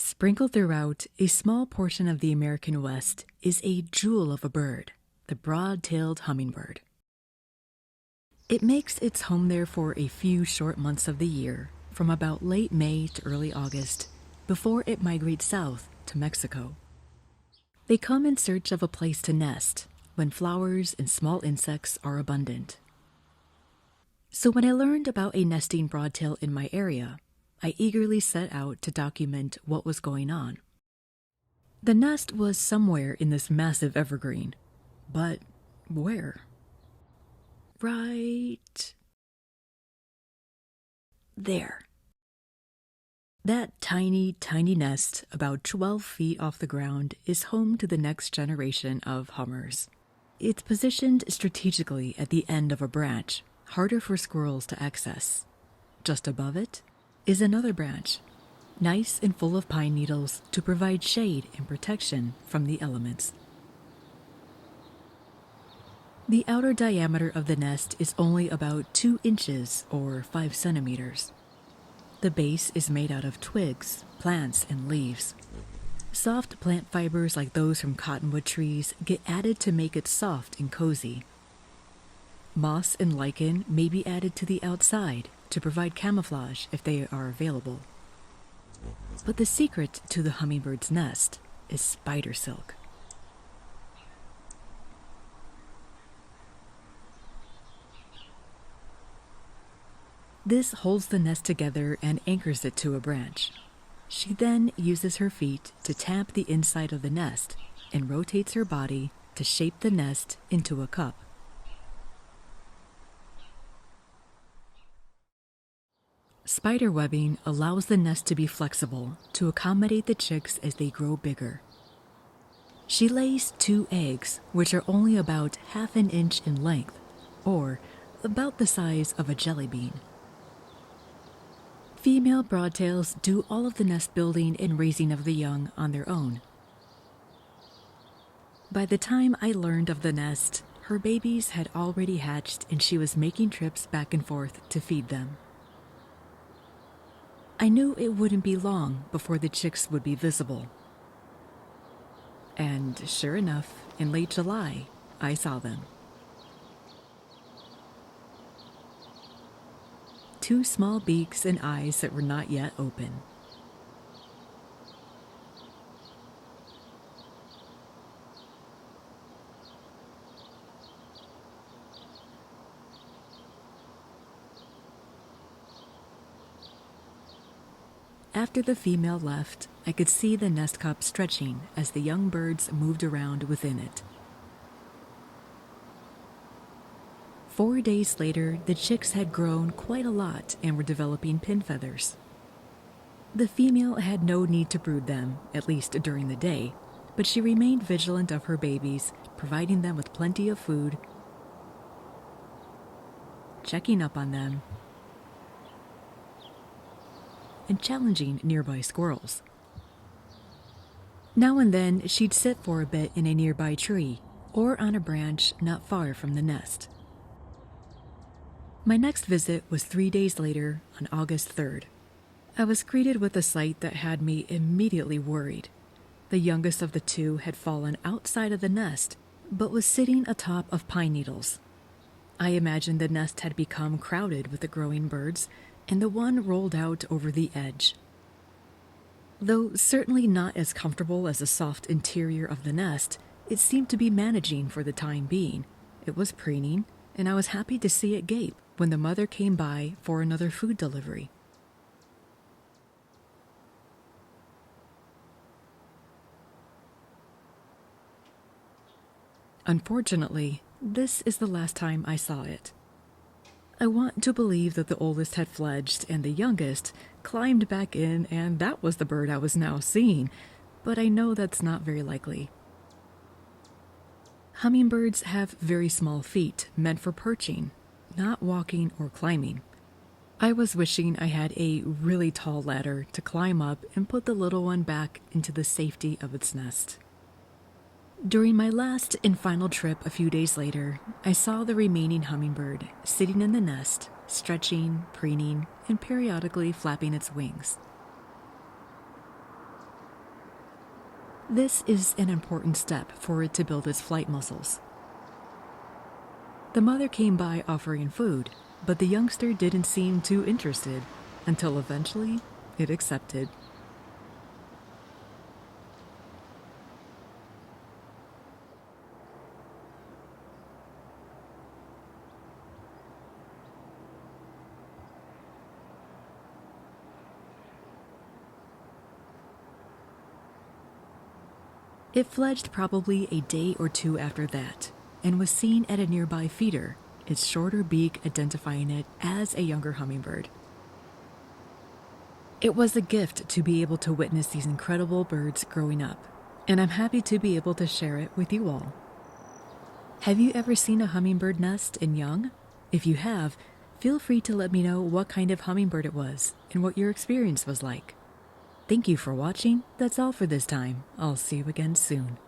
Sprinkled throughout a small portion of the American West is a jewel of a bird, the broad-tailed hummingbird. It makes its home there for a few short months of the year, from about late May to early August, before it migrates south to Mexico. They come in search of a place to nest when flowers and small insects are abundant. So when I learned about a nesting broadtail in my area, I eagerly set out to document what was going on. The nest was somewhere in this massive evergreen, but where? Right there. That tiny, tiny nest, about 12 feet off the ground, is home to the next generation of hummers. It's positioned strategically at the end of a branch, harder for squirrels to access. Just above it is another branch, nice and full of pine needles to provide shade and protection from the elements. The outer diameter of the nest is only about 2 inches or 5 centimeters. The base is made out of twigs, plants, and leaves. Soft plant fibers like those from cottonwood trees get added to make it soft and cozy. Moss and lichen may be added to the outside to provide camouflage if they are available. But the secret to the hummingbird's nest is spider silk. This holds the nest together and anchors it to a branch. She then uses her feet to tap the inside of the nest and rotates her body to shape the nest into a cup. Spider webbing allows the nest to be flexible to accommodate the chicks as they grow bigger. She lays 2 eggs, which are only about half an inch in length, or about the size of a jelly bean. Female broadtails do all of the nest building and raising of the young on their own. By the time I learned of the nest, her babies had already hatched and she was making trips back and forth to feed them. I knew it wouldn't be long before the chicks would be visible. And sure enough, in late July, I saw them. 2 small beaks and eyes that were not yet open. After the female left, I could see the nest cup stretching as the young birds moved around within it. 4 days later, the chicks had grown quite a lot and were developing pin feathers. The female had no need to brood them, at least during the day, but she remained vigilant of her babies, providing them with plenty of food, checking up on them, and challenging nearby squirrels. Now and then, she'd sit for a bit in a nearby tree or on a branch not far from the nest. My next visit was 3 days later, on August 3rd. I was greeted with a sight that had me immediately worried. The youngest of the 2 had fallen outside of the nest, but was sitting atop of pine needles. I imagined the nest had become crowded with the growing birds, and the one rolled out over the edge. Though certainly not as comfortable as the soft interior of the nest, it seemed to be managing for the time being. It was preening, and I was happy to see it gape when the mother came by for another food delivery. Unfortunately, this is the last time I saw it. I want to believe that the oldest had fledged and the youngest climbed back in, and that was the bird I was now seeing, but I know that's not very likely. Hummingbirds have very small feet meant for perching, not walking or climbing. I was wishing I had a really tall ladder to climb up and put the little one back into the safety of its nest. During my last and final trip a few days later, I saw the remaining hummingbird sitting in the nest, stretching, preening, and periodically flapping its wings. This is an important step for it to build its flight muscles. The mother came by offering food, but the youngster didn't seem too interested until eventually it accepted. It fledged probably a day or two after that, and was seen at a nearby feeder, its shorter beak identifying it as a younger hummingbird. It was a gift to be able to witness these incredible birds growing up, and I'm happy to be able to share it with you all. Have you ever seen a hummingbird nest in young? If you have, feel free to let me know what kind of hummingbird it was and what your experience was like. Thank you for watching. That's all for this time. I'll see you again soon.